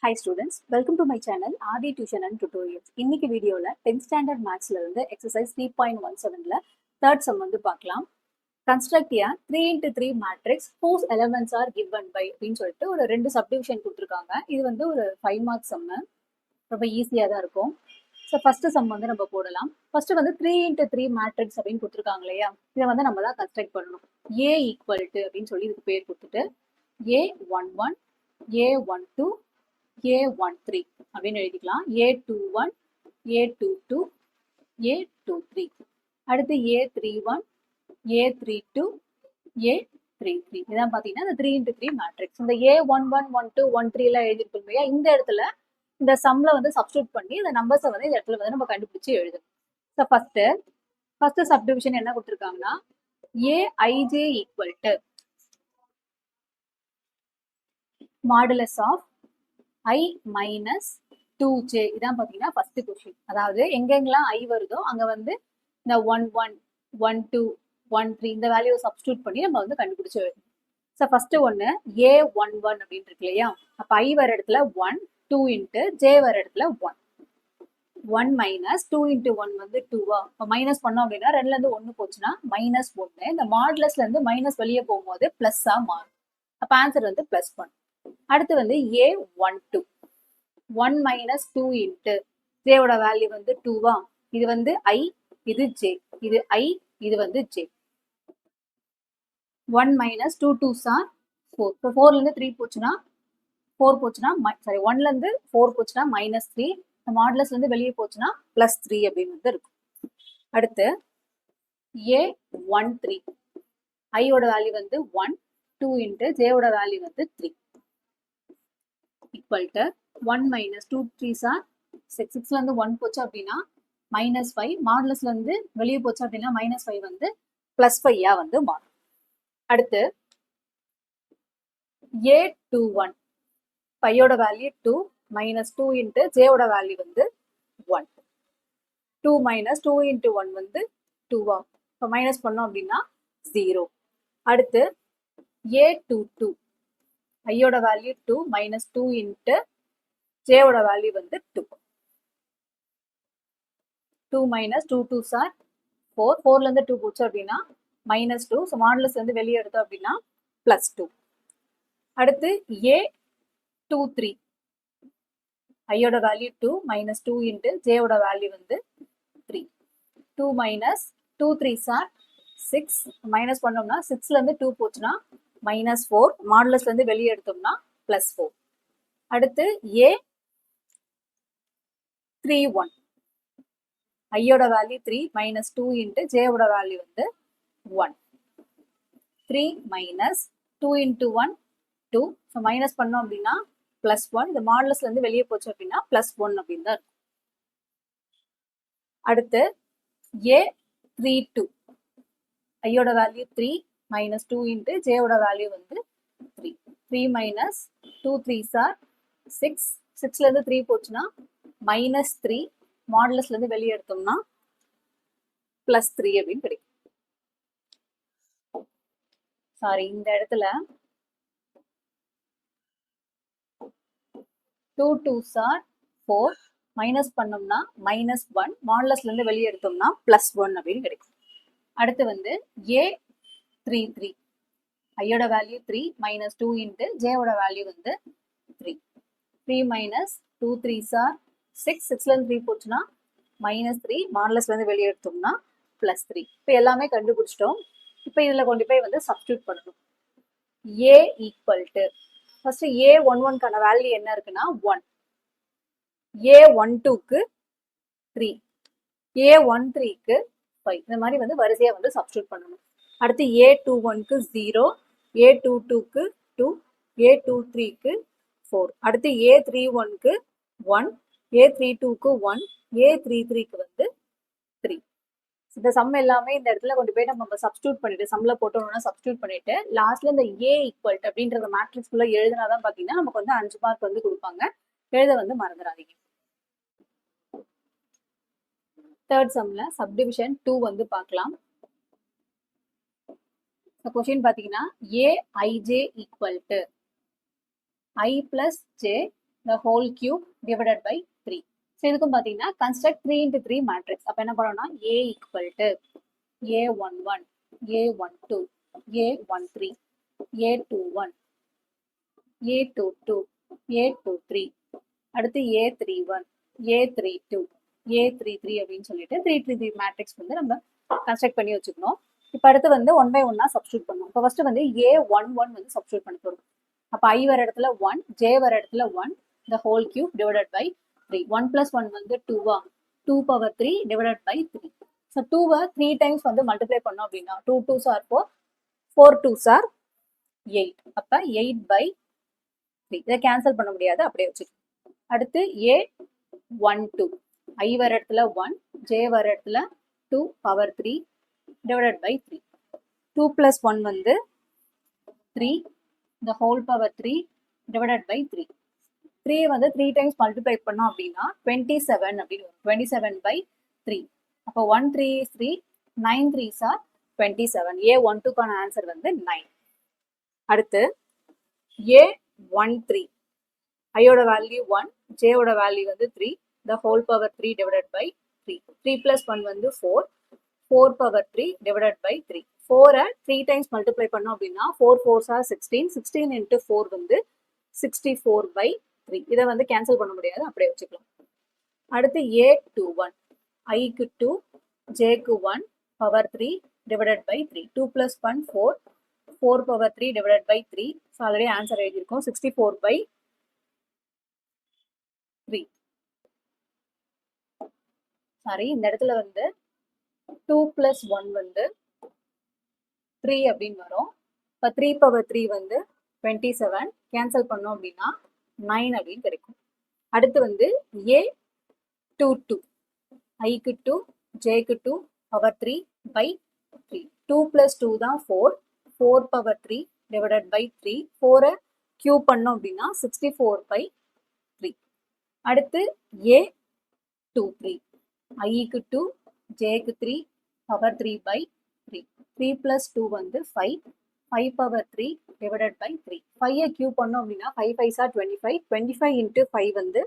Hi students, welcome to my channel RD Tuition and Tutorials. இன்னைக்கு வீடியோல 10th standard mathsல இருந்து exercise 3.17ல third sum வந்து பார்க்கலாம். Construct a 3 into 3 matrix whose elements are given by அப்படின்னு சொல்லிட்டு ஒரு ரெண்டு சப்டிவிஷன் கொடுத்துருக்காங்க. இது வந்து ஒரு 5 மார்க் சம், ரொம்ப ஈஸியாக தான் இருக்கும். ஸோ ஃபர்ஸ்ட் சம் வந்து நம்ம போடலாம். ஃபர்ஸ்ட் வந்து 3 into 3 மேட்ரிக்ஸ் அப்படின்னு கொடுத்துருக்காங்க இல்லையா, இதை வந்து நம்ம தான் கன்ஸ்ட்ரக்ட் பண்ணணும். ஏ ஈக்குவல் டு அப்படின்னு சொல்லி இதுக்கு பேர் கொடுத்துட்டு A11 A12 A13 அப்படின்னு எழுதிக்கலாம். A21 A22 A23, அடுத்து A31 A32 A33. இதான் பார்த்தீங்கன்னா இந்த 3 into 3 மேட்ரிக்ஸ். இந்த A11 12 13 எல்லாம் எழுதிருக்கோம் இல்லையா, இந்த இடத்துல இந்த சம்ல வந்து சப்ஸ்டியூட் பண்ணி இந்த நம்பர்ஸை வந்து இந்த இடத்துல வந்து நம்ம கண்டுபிடிச்சு எழுதணும். ஸோ ஃபர்ஸ்ட் சப்டிவிஷன் என்ன கொடுத்துருக்காங்கன்னா Aij equal to modulus of I minus 2j. இதான் பார்த்தீங்கன்னா ஃபர்ஸ்ட் கொஸ்டின். அதாவது எங்கெங்கெல்லாம் I வருதோ அங்கே வந்து இந்த 11 12 13 இந்த வேல்யூவை சப்ஸ்டியூட் பண்ணி நம்ம வந்து கண்டுபிடிச்சு எழுதணும். ஸோ ஃபர்ஸ்ட் ஒன்று A11 அப்படின்னு இருக்கு இல்லையா, அப்போ I வர இடத்துல 1 2 இன்ட்டு J வர இடத்துல 1 மைனஸ் 2 இன்ட்டு 1 வந்து 2வா, இப்போ மைனஸ் பண்ணோம் அப்படின்னா ரெண்டுலேருந்து 1 போச்சுன்னா மைனஸ் 1. இந்த மாடுலஸ்லேருந்து மைனஸ் வெளியே போகும்போது ப்ளஸ்ஸாக மாறும். அப்போ ஆன்சர் வந்து +1. அடுத்து வந்து A12 1 மைனஸ் 2 இன்ட்டு ஜேவோட வேல்யூ வந்து 2வா, இது வந்து I இது J, இது I இது வந்து J. 1 minus 2 2s are 4. இப்போ 4லேருந்து 3 போச்சுன்னா 4 போச்சுன்னா சாரி 1லேருந்து 4 போச்சுன்னா -3, மாடுலஸ்லேருந்து வெளியே போச்சுன்னா +3 அப்படின்னு வந்து இருக்கும். அடுத்து A13 ஐயோட வேல்யூ வந்து 1 2 இன்ட்டு ஜேவோட வேல்யூ வந்து 3 equal to 1 minus 2 3s are 6. 6லேருந்து 1 போச்சு அப்படின்னா -5, மாடுலஸ்லேருந்து வெளியே போச்சு அப்படின்னா -5 வந்து +5 வந்து மாறும். அடுத்து A21 பையோட வேல்யூ 2 மைனஸ் 2 இன்ட்டு ஜேவோட வேல்யூ வந்து 1. 2 மைனஸ் 2 இன்ட்டு 1 வந்து 2வா, இப்போ மைனஸ் பண்ணோம் அப்படின்னா 0. அடுத்து A22 ஐயோட வேல்யூ 2 மைனஸ் 2 இன்ட்டு ஜேவோட வேல்யூ வந்து 2. 2 மைனஸ் 2 2s are 4. 4லேருந்து 2 போச்சு அப்படின்னா -2. ஸோ மாடுலஸ் வந்து வெளியே எடுத்தோம் அப்படின்னா +2. அடுத்து A23 ஐயோட வேல்யூ 2 மைனஸ் 2 இன்ட்டு ஜேவோட வேல்யூ வந்து 3. 2 மைனஸ் 2 3s are 6. மைனஸ் பண்ணோம்னா 6லேருந்து 2 போச்சுன்னா -4, மாடுலஸ்லேருந்து வெளியே எடுத்தோம்னா +4. அடுத்து A31 ஐயோட வேல்யூ 3 மைனஸ் 2 இன்ட்டு ஜேவோட வேல்யூ வந்து 1. 3 மைனஸ் 2 இன்ட்டு 1 2. ஸோ மைனஸ் பண்ணோம் அப்படின்னா +1. இந்த மாடுலஸ்லேருந்து வெளியே போச்சு அப்படின்னா +1 அப்படின்னு தான் இருக்கும். அடுத்து A32 ஐயோட வேல்யூ 3 மைனஸ் 2 இன்ட்டு ஜேவோட வேல்யூ வந்து 3. 3 மைனஸ் 2 3s are 6. 6லேருந்து 3 போச்சுன்னா -3, மாடுலஸ்லேருந்து வெளியே எடுத்தோம்னா +3 அப்படின்னு கிடைக்கும். சாரி, இந்த இடத்துல 2 2s are 4, மைனஸ் பண்ணோம்னா -1, மாடுலஸ்லேருந்து வெளியே எடுத்தோம்னா +1 அப்படின்னு கிடைக்கும். அடுத்து வந்து A33 ஐயோட வேல்யூ 3 மைனஸ் 2 இன்ட்டு ஜேவோட வேல்யூ வந்து 3. 3 மைனஸ் 2 3s are 6. 6லேருந்து 3 போச்சுன்னா -3, மாடுலஸ்லேருந்து வெளியே எடுத்தோம்னா +3. இப்போ எல்லாமே கண்டுபிடிச்சிட்டோம். இப்போ இதில் கொண்டு போய் வந்து சப்ஸ்டியூட் பண்ணணும். A ஈக்குவல் டு ஃபர்ஸ்ட் A11க்கான வேல்யூ என்ன இருக்குன்னா 1, A12க்கு 3, A13க்கு 5. இந்த மாதிரி வந்து வரிசையாக வந்து சப்ஸ்டியூட் பண்ணணும். அடுத்து A21க்கு 0, A22க்கு 2, A23க்கு 4. அடுத்து A31க்கு 1, A32க்கு 1, A33க்கு வந்து 3. இந்த சம் எல்லாமே இந்த இடத்துல கொண்டு போய் நம்ம சப்ஸ்டியூட் பண்ணிட்டு சம்ல போட்டோம்னா சப்ஸ்டியூட் பண்ணிட்டு லாஸ்ட்ல இந்த A ஈக்குவல் அப்படின்றத மேட்ரிக்ஸ்குள்ள எழுதினாதான் பாத்தீங்கன்னா நமக்கு வந்து 5 மார்க் வந்து கொடுப்பாங்க. எழுத வந்து மறந்துடாதீங்க. தேர்ட் சம்ல சப்டிவிஷன் 2 வந்து பார்க்கலாம். கொஸ்டின் பாத்தீங்கன்னா Aij equal to I plus J the whole cube divided by 3. So இதுக்கும் பார்த்தீங்கன்னா construct 3 into 3 matrix. அப்போ என்ன பண்ணோம்னா A equal to A11, A12, A13, A21, A22, A23, அடுத்து A31, A32, A33 அப்படின்னு சொல்லிட்டு 3 மேட்ரிக்ஸ் வந்து நம்ம கன்ஸ்ட்ரக்ட் பண்ணி வச்சுக்கணும். இப்போ அடுத்து வந்து 1 by 1 சப்ஸ்டியூட் பண்ணணும். இப்போ ஃபர்ஸ்ட் வந்து A11 வந்து சப்ஸ்டியூட் பண்ண போகிறோம். அப்போ I வர இடத்துல 1, J வர இடத்துல 1, the whole cube divided by 3. 1 plus 1 வந்து 2 2 power 3 divided by 3. So 2வை 3 times வந்து மல்டிப்ளை பண்ணோம் அப்படின்னா 2 2s are 4, 4 2s are 8. அப்போ 8 by 3. இதை கேன்சல் பண்ண முடியாது, அப்படியே வச்சுக்கணும். அடுத்து A12, I வர இடத்துல 1, J வர இடத்துல 2 power 3 divided by 3. 2 plus 1 வந்து 3, the whole power 3 divided by 3. 3 வந்து 3 times multiply பண்ணோம் அப்படின்னா 27 அப்படின்னு வரும். 27 by 3. அப்போ 1 3 is 3, 9 3s are 27. A12க்கான ஆன்சர் வந்து 9. அடுத்து A13, ஐயோட வேல்யூ 1, Jயோட வேல்யூ வந்து 3, the whole power 3 divided by 3. 3 plus 1 வந்து 4, 4 power 3 divided by 3. 4 3 times multiply பண்ணோம் அப்படின்னா 4 4s are 16, 16 into 4 வந்து 64 by 3. இதை வந்து கேன்சல் பண்ண முடியாது, அப்படியே வச்சுக்கலாம். அடுத்து A21, Iக்கு 2, Jக்கு 1 power 3 divided by 3. 2 plus 1 4, 4 power 3 divided by 3. So already answer எழுதியிருக்கோம், 64 by 3. சாரி, இந்த இடத்துல வந்து 2 plus 1 வந்து 3 அப்படின்னு வரும். இப்போ 3 power 3 வந்து 27, கேன்சல் பண்ணோம் அப்படின்னா 9 அப்படின்னு கிடைக்கும். அடுத்து வந்து A22, Iக்கு 2, Jக்கு 2 power 3 by 3. 2 plus 2 தான் 4, 4 power 3 divided by 3. 4 கியூப் பண்ணோம் அப்படின்னா 64 by 3. அடுத்து A23, Iக்கு 2, Jக்கு 3 power 3 by 3. 3 plus 2 வந்து 5, 5 power 3 divided by 3. 5 கியூப் பண்ணோம் அப்படின்னா 5 5s are 25, 25 into 5 வந்து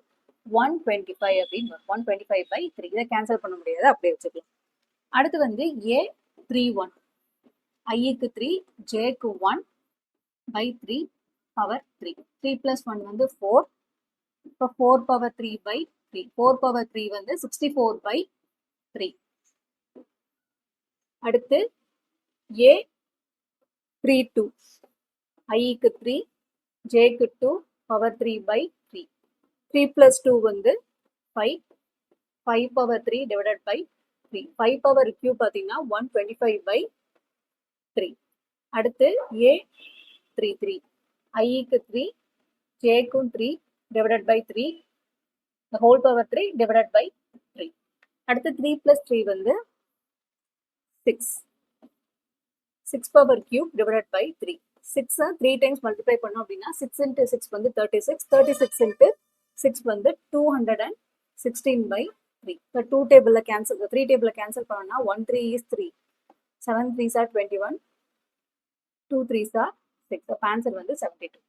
125 அப்படின்னு வரும். 125 by 3. இதை கேன்சல் பண்ண முடியாது, அப்படியே வச்சுக்கலாம். அடுத்து வந்து A31, Iக்கு 3, Jக்கு 1 by 3 power 3. 3 plus 1 வந்து 4, இப்போ 4 power 3 by 3. 4 power 3 வந்து 64 by 3. அடுத்து A32, Iக்கு 3, Jக்கு 2 power 3 by 3. 3 plus 2 வந்து 5, 5 power 3 divided by 3. 5 power cube பார்த்தீங்கன்னா 125 by 3. அடுத்து A33, Iக்கு 3, Jக்கும் 3 divided by 3, the whole power 3 divided by 3. அடுத்து 3 plus 3 வந்து 6, 6 power cube divided by 3. 6 3 times multiply பண்ணோம் அப்படின்னா 6 into 6 வந்து 36, 36 into 6 வந்து 216 by 3. So 2 table cancel, 3 table cancel பண்ணோம்னா 1 3 is 3, 7 3s are 21, 2 3s are 6. அப்போ ஆன்சர் வந்து 72.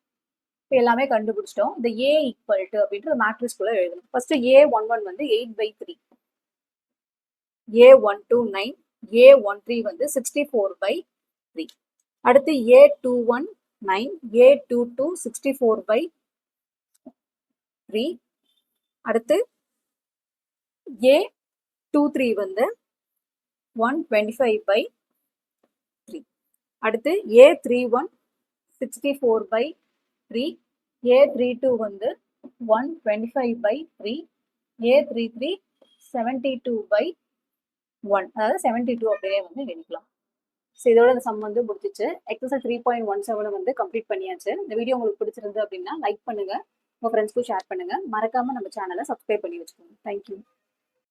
இப்போ எல்லாமே கண்டுபிடிச்சிட்டோம். இந்த A ஈக்குவல் டு அப்படின்ற மேட்ரிக்ஸ்குள்ள எழுதணும். ஃபர்ஸ்ட் A11 வந்து 8 by 3, A12 9, A13 வந்து 64 by 3. அடுத்து A21 9, A22 64 by 3. அடுத்து A23 வந்து 125 by 3. அடுத்து A31 64 by 3, A32 வந்து 125 by 3, A33 72 by 1, அதாவது 72 அப்படியே வந்து எழுதிக்கலாம். ஸோ இதோட இந்த சம் வந்து முடிச்சிச்சு. எக்ஸசைஸ் 3.17 வந்து கம்ப்ளீட் பண்ணியாச்சு. இந்த வீடியோ உங்களுக்கு பிடிச்சிருந்து அப்படின்னா லைக் பண்ணுங்க, உங்க ஃப்ரெண்ட்ஸ்க்கும் ஷேர் பண்ணுங்க. மறக்காம நம்ம சேனலை சப்ஸ்கிரைப் பண்ணி வச்சுக்கோங்க. தேங்க்யூ.